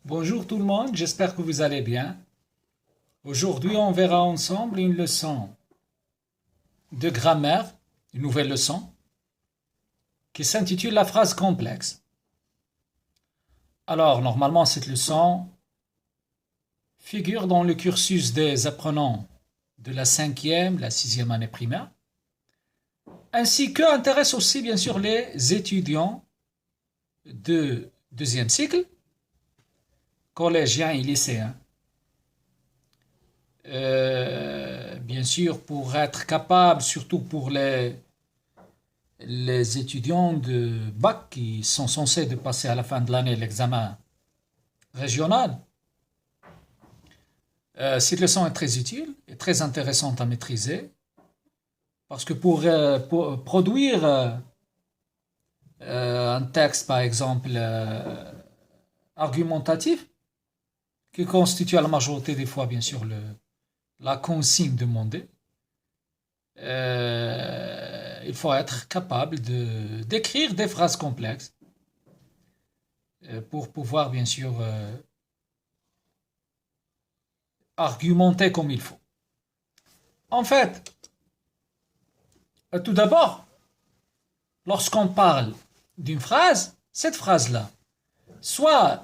Bonjour tout le monde, j'espère que vous allez bien. Aujourd'hui, on verra ensemble une leçon de grammaire, une nouvelle leçon, qui s'intitule la phrase complexe. Alors, normalement, cette leçon figure dans le cursus des apprenants de la 5e, la 6e année primaire, ainsi que intéresse aussi, bien sûr, les étudiants de deuxième cycle, collégiens et lycéens. Bien sûr, pour être capable, surtout pour les étudiants de bac qui sont censés de passer à la fin de l'année l'examen régional, cette leçon est très utile et très intéressante à maîtriser parce que pour produire un texte, par exemple, argumentatif, qui constitue à la majorité des fois, bien sûr, la consigne demandée, il faut être capable d'écrire des phrases complexes pour pouvoir, bien sûr, argumenter comme il faut. En fait, tout d'abord, lorsqu'on parle d'une phrase, cette phrase-là, soit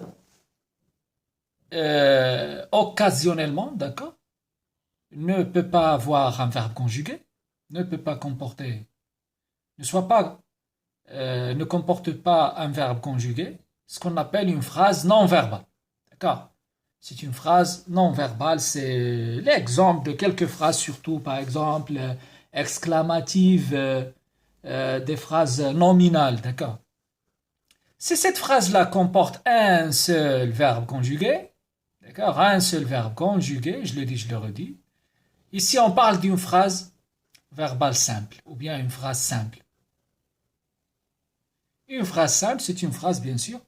occasionnellement, d'accord, ne peut pas avoir un verbe conjugué, ne peut pas comporter, ne comporte pas un verbe conjugué, ce qu'on appelle une phrase non verbale. D'accord? C'est une phrase non verbale, c'est l'exemple de quelques phrases, surtout par exemple exclamatives, des phrases nominales. D'accord? Si cette phrase-là comporte un seul verbe conjugué, d'accord, un seul verbe conjugué, je le dis, je le redis. Ici, on parle d'une phrase verbale simple, ou bien une phrase simple. Une phrase simple, c'est une phrase, bien sûr,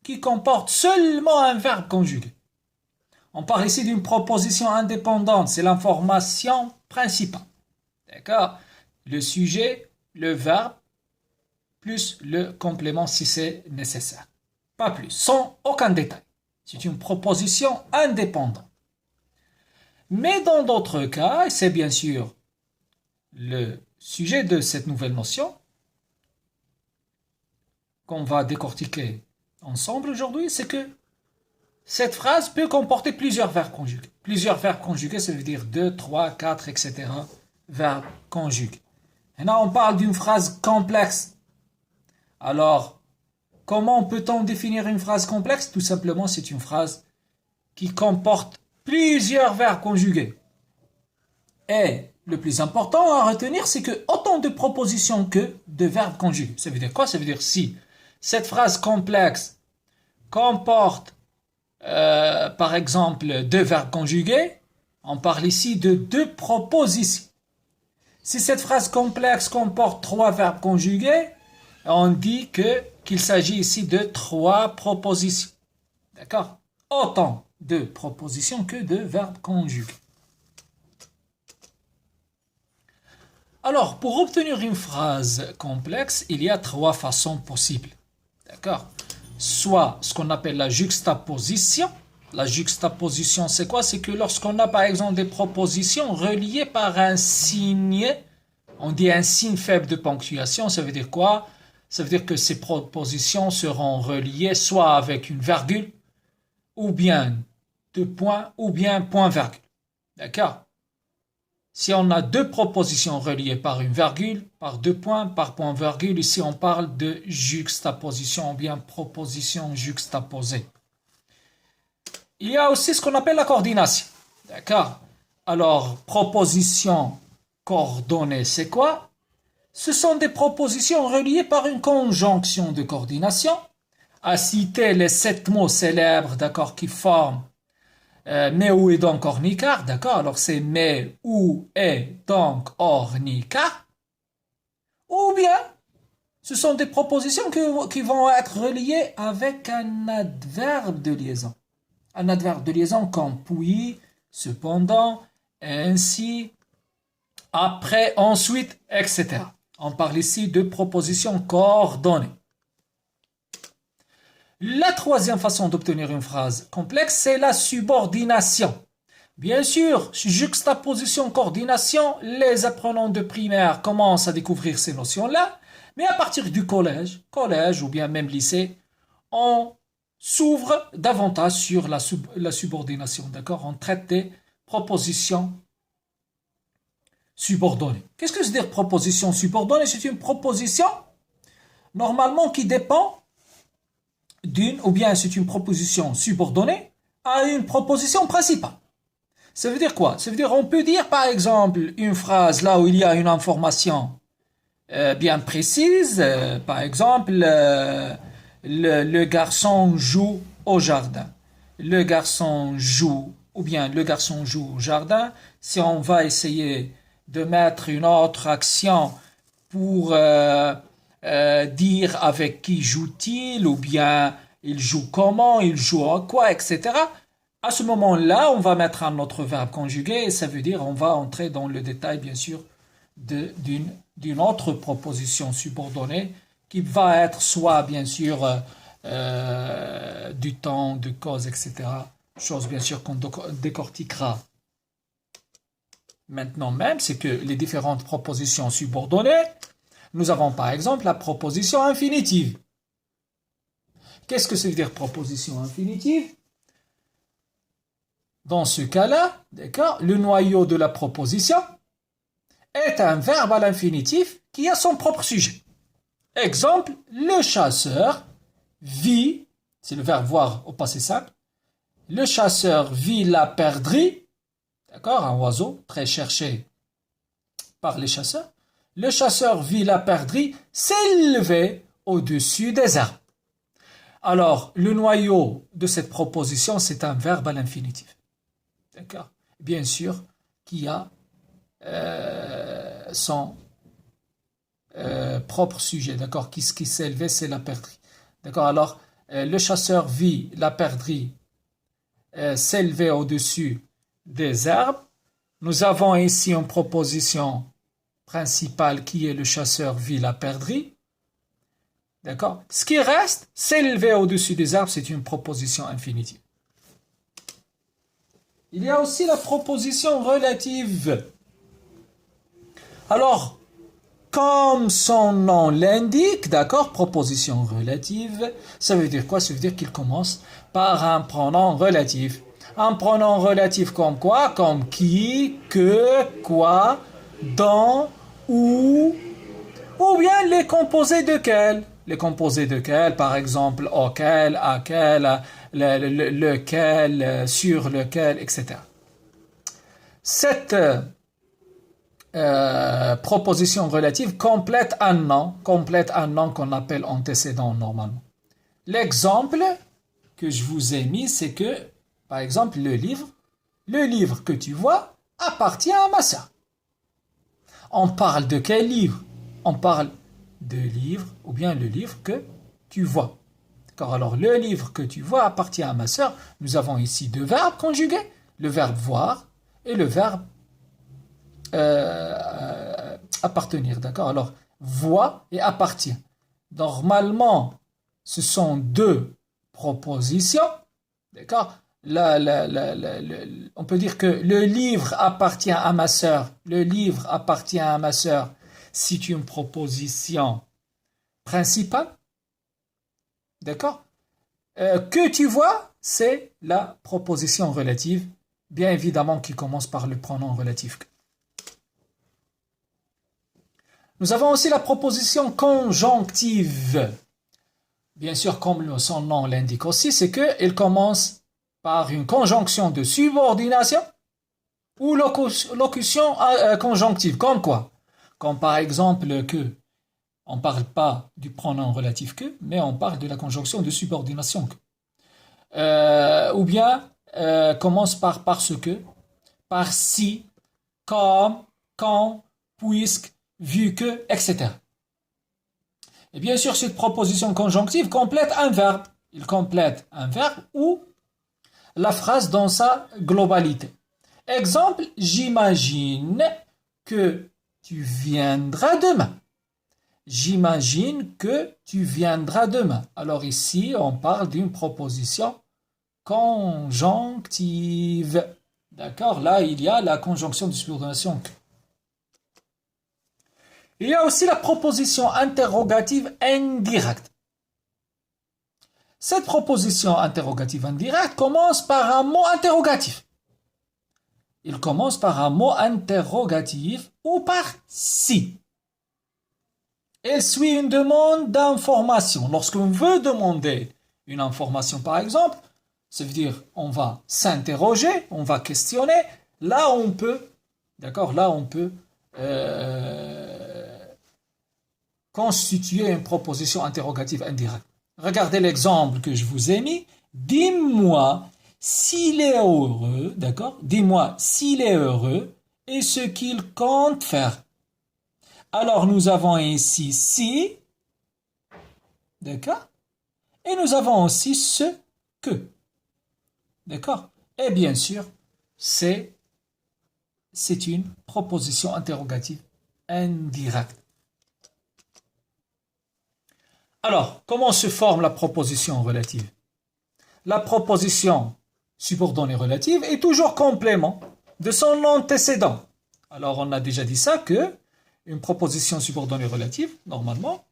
qui comporte seulement un verbe conjugué. On parle ici d'une proposition indépendante, c'est l'information principale. D'accord? Le sujet, le verbe, plus le complément si c'est nécessaire. Pas plus, sans aucun détail. C'est une proposition indépendante. Mais dans d'autres cas, et c'est bien sûr le sujet de cette nouvelle notion qu'on va décortiquer ensemble aujourd'hui, c'est que cette phrase peut comporter plusieurs verbes conjugués. Plusieurs verbes conjugués, ça veut dire 2, 3, 4, etc. verbes conjugués. Maintenant, on parle d'une phrase complexe. Alors, comment peut-on définir une phrase complexe? Tout simplement, c'est une phrase qui comporte plusieurs verbes conjugués. Et le plus important à retenir, c'est que autant de propositions que de verbes conjugués. Ça veut dire quoi? Ça veut dire si cette phrase complexe comporte, par exemple, deux verbes conjugués, on parle ici de deux propositions. Si cette phrase complexe comporte trois verbes conjugués, on dit qu'il s'agit ici de trois propositions. D'accord? Autant de propositions que de verbes conjugués. Alors, pour obtenir une phrase complexe, il y a trois façons possibles. D'accord? Soit ce qu'on appelle la juxtaposition. La juxtaposition, c'est quoi? C'est que lorsqu'on a par exemple des propositions reliées par un signe, on dit un signe faible de ponctuation, ça veut dire quoi? Ça veut dire que ces propositions seront reliées soit avec une virgule, ou bien deux points, ou bien point-virgule. D'accord? Si on a deux propositions reliées par une virgule, par deux points, par point-virgule, ici on parle de juxtaposition ou bien proposition juxtaposée. Il y a aussi ce qu'on appelle la coordination. D'accord? Alors, proposition coordonnée, c'est quoi? Ce sont des propositions reliées par une conjonction de coordination. À citer les 7 mots célèbres, d'accord, qui forment mais, ou, et, donc, or, ni, car, d'accord? Alors, c'est mais, ou, et, donc, or, ni, car. Ou bien, ce sont des propositions qui vont être reliées avec un adverbe de liaison. Un adverbe de liaison comme puis, cependant, ainsi, après, ensuite, etc. On parle ici de propositions coordonnées. La troisième façon d'obtenir une phrase complexe, c'est la subordination. Bien sûr, juxtaposition, coordination, les apprenants de primaire commencent à découvrir ces notions-là, mais à partir du collège ou bien même lycée, on s'ouvre davantage sur la subordination, d'accord? On traite des propositions subordonnées. Qu'est-ce que c'est dire proposition subordonnée? C'est une proposition normalement qui dépend ou bien c'est une proposition subordonnée à une proposition principale. Ça veut dire quoi? Ça veut dire on peut dire par exemple une phrase là où il y a une information bien précise, par exemple le garçon joue au jardin. Le garçon joue, ou bien le garçon joue au jardin. Si on va essayer de mettre une autre action pour dire avec qui joue-t-il, ou bien il joue comment, il joue à quoi, etc. À ce moment-là, on va mettre un autre verbe conjugué, et ça veut dire on va entrer dans le détail, bien sûr, d'une autre proposition subordonnée qui va être soit, bien sûr, du temps, de cause, etc. Chose, bien sûr, qu'on décortiquera maintenant même, c'est que les différentes propositions subordonnées, nous avons par exemple la proposition infinitive. Qu'est-ce que ça veut dire proposition infinitive? Dans ce cas-là, d'accord, le noyau de la proposition est un verbe à l'infinitif qui a son propre sujet. Exemple, le chasseur vit, c'est le verbe voir au passé simple, le chasseur vit la perdrix, d'accord, un oiseau très cherché par les chasseurs. Le chasseur vit la perdrix s'élever au-dessus des arbres. Alors, le noyau de cette proposition, c'est un verbe à l'infinitif. D'accord? Bien sûr, qui a son propre sujet. D'accord? Qui s'est élevé, c'est la perdrix. D'accord? Alors, le chasseur vit la perdrix s'élever au-dessus des arbres. Nous avons ici une proposition principale qui est le chasseur vit la perdrix. D'accord? Ce qui reste, s'élever au-dessus des arbres, c'est une proposition infinitive. Il y a aussi la proposition relative. Alors, comme son nom l'indique, d'accord, proposition relative, ça veut dire quoi? Ça veut dire qu'il commence par un pronom relatif. Un pronom relatif comme quoi? Comme qui, que, quoi, dont, où, ou bien les composés de quel. Les composés de quel, par exemple, auquel, à quel, lequel, sur lequel, etc. Cette proposition relative complète un nom qu'on appelle antécédent normalement. L'exemple que je vous ai mis, c'est que, par exemple, le livre que tu vois appartient à ma sœur. On parle de quel livre? On parle de livre ou bien le livre que tu vois. D'accord? Alors, le livre que tu vois appartient à ma sœur. Nous avons ici deux verbes conjugués, le verbe voir et le verbe appartenir. D'accord? Alors, voit et appartient. Normalement, ce sont deux propositions. D'accord? On peut dire que le livre appartient à ma sœur. Le livre appartient à ma sœur. C'est une proposition principale. D'accord? Que tu vois, c'est la proposition relative, bien évidemment qui commence par le pronom relatif. Nous avons aussi la proposition conjonctive. Bien sûr, comme son nom l'indique aussi, c'est qu'elle commence par une conjonction de subordination ou locution conjonctive. Comme quoi? Comme par exemple que. On ne parle pas du pronom relatif que, mais on parle de la conjonction de subordination que. Ou bien commence par parce que, par si, comme, quand, puisque, vu que, etc. Et bien sûr, cette proposition conjonctive complète un verbe. Il complète un verbe ou la phrase dans sa globalité. Exemple, j'imagine que tu viendras demain. j'imagine que tu viendras demain. Alors ici, on parle d'une proposition conjonctive. D'accord? Là, il y a la conjonction de subordination que. Il y a aussi la proposition interrogative indirecte. Cette proposition interrogative indirecte commence par un mot interrogatif. Il commence par un mot interrogatif ou par si. Elle suit une demande d'information. Lorsqu'on veut demander une information, par exemple, ça veut dire on va s'interroger, on va questionner. Là, on peut, d'accord, là, on peut constituer une proposition interrogative indirecte. Regardez l'exemple que je vous ai mis. Dis-moi s'il est heureux, d'accord? Dis-moi s'il est heureux et ce qu'il compte faire. Alors, nous avons ici si, d'accord? Et nous avons aussi ce que, d'accord? Et bien sûr, c'est une proposition interrogative indirecte. Alors, comment se forme la proposition relative? La proposition subordonnée relative est toujours complément de son antécédent. Alors, on a déjà dit ça que une proposition subordonnée relative, normalement,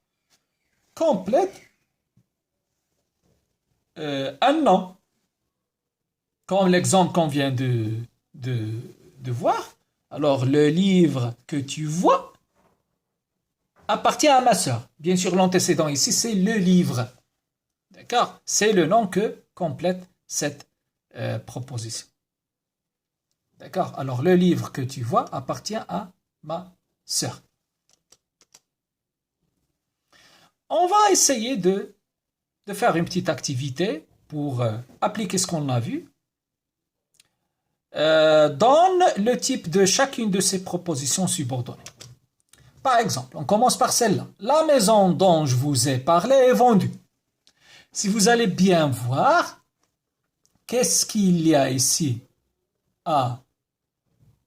complète un nom. Comme l'exemple qu'on vient de voir. Alors, le livre que tu vois appartient à ma sœur. Bien sûr, l'antécédent ici, c'est le livre. D'accord? C'est le nom que complète cette proposition. D'accord? Alors, le livre que tu vois appartient à ma sœur. On va essayer de faire une petite activité pour appliquer ce qu'on a vu. Donne le type de chacune de ces propositions subordonnées. Par exemple, on commence par celle-là. La maison dont je vous ai parlé est vendue. Si vous allez bien voir, qu'est-ce qu'il y a ici à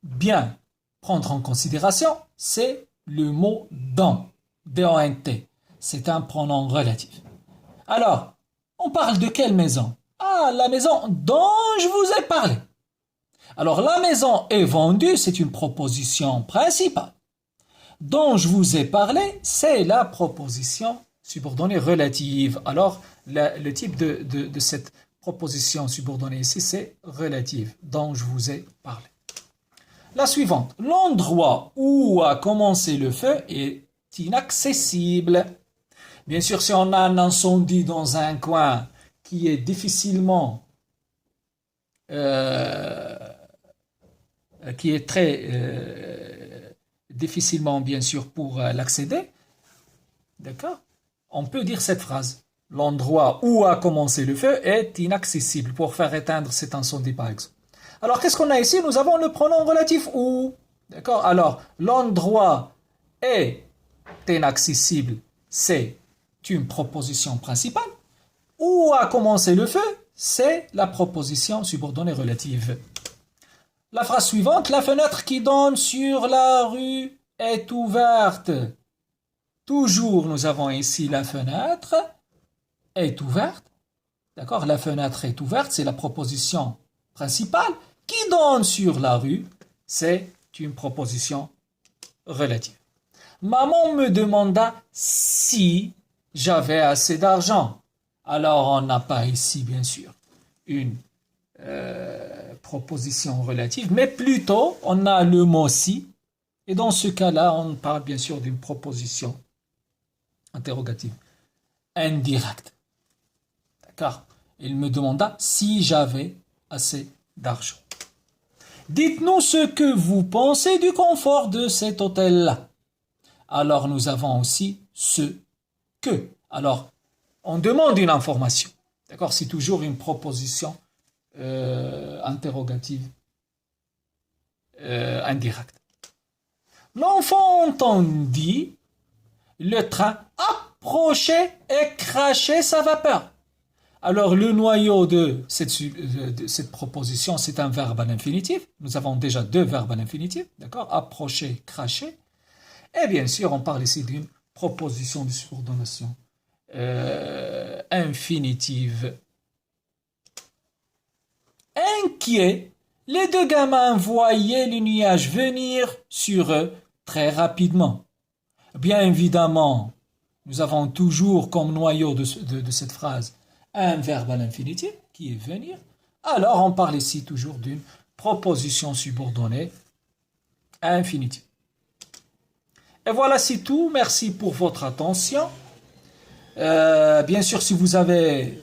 bien prendre en considération? C'est le mot dont, D-O-N-T. C'est un pronom relatif. Alors, on parle de quelle maison? Ah, la maison dont je vous ai parlé. Alors, la maison est vendue, c'est une proposition principale. Dont je vous ai parlé, c'est la proposition subordonnée relative. Alors, le type de cette proposition subordonnée ici, c'est relative, dont je vous ai parlé. La suivante. L'endroit où a commencé le feu est inaccessible. Bien sûr, si on a un incendie dans un coin qui est difficilement qui est très difficilement, bien sûr, pour l'accéder, d'accord? On peut dire cette phrase. L'endroit où a commencé le feu est inaccessible pour faire éteindre cet incendie, par exemple. Alors, qu'est-ce qu'on a ici? Nous avons le pronom relatif où. D'accord? Alors, l'endroit est inaccessible, c'est une proposition principale. Où a commencé le feu? C'est la proposition subordonnée relative. La phrase suivante, la fenêtre qui donne sur la rue est ouverte. Toujours, nous avons ici la fenêtre est ouverte. D'accord? La fenêtre est ouverte, c'est la proposition principale. Qui donne sur la rue, c'est une proposition relative. Maman me demanda si j'avais assez d'argent. Alors, on n'a pas ici, bien sûr, une proposition relative, mais plutôt, on a le mot si. Et dans ce cas-là, on parle bien sûr d'une proposition interrogative indirecte. D'accord? Il me demanda si j'avais assez d'argent. Dites-nous ce que vous pensez du confort de cet hôtel-là. Alors, nous avons aussi ce que. Alors, on demande une information. D'accord? C'est toujours une proposition interrogative indirecte. L'enfant entendit le train approcher et cracher sa vapeur. Alors, le noyau de cette proposition, c'est un verbe à l'infinitif. Nous avons déjà deux verbes à l'infinitif. D'accord? Approcher, cracher. Et bien sûr, on parle ici d'une proposition de subordination infinitive. Inquiets, les deux gamins voyaient le nuage venir sur eux très rapidement. Bien évidemment, nous avons toujours comme noyau de cette phrase un verbe à l'infinitif qui est venir. Alors on parle ici toujours d'une proposition subordonnée à infinitif. Et voilà, c'est tout. Merci pour votre attention. Bien sûr, si vous avez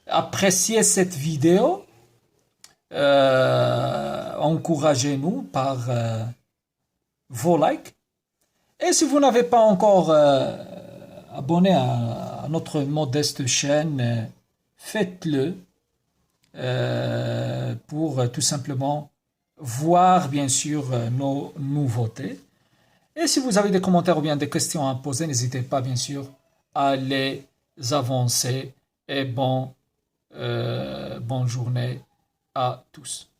apprécié cette vidéo, encouragez-nous par vos likes. Et si vous n'avez pas encore abonné à notre modeste chaîne, faites-le pour tout simplement voir bien sûr nos nouveautés. Et si vous avez des commentaires ou bien des questions à poser, n'hésitez pas bien sûr à les avancer. Et bonne journée à tous.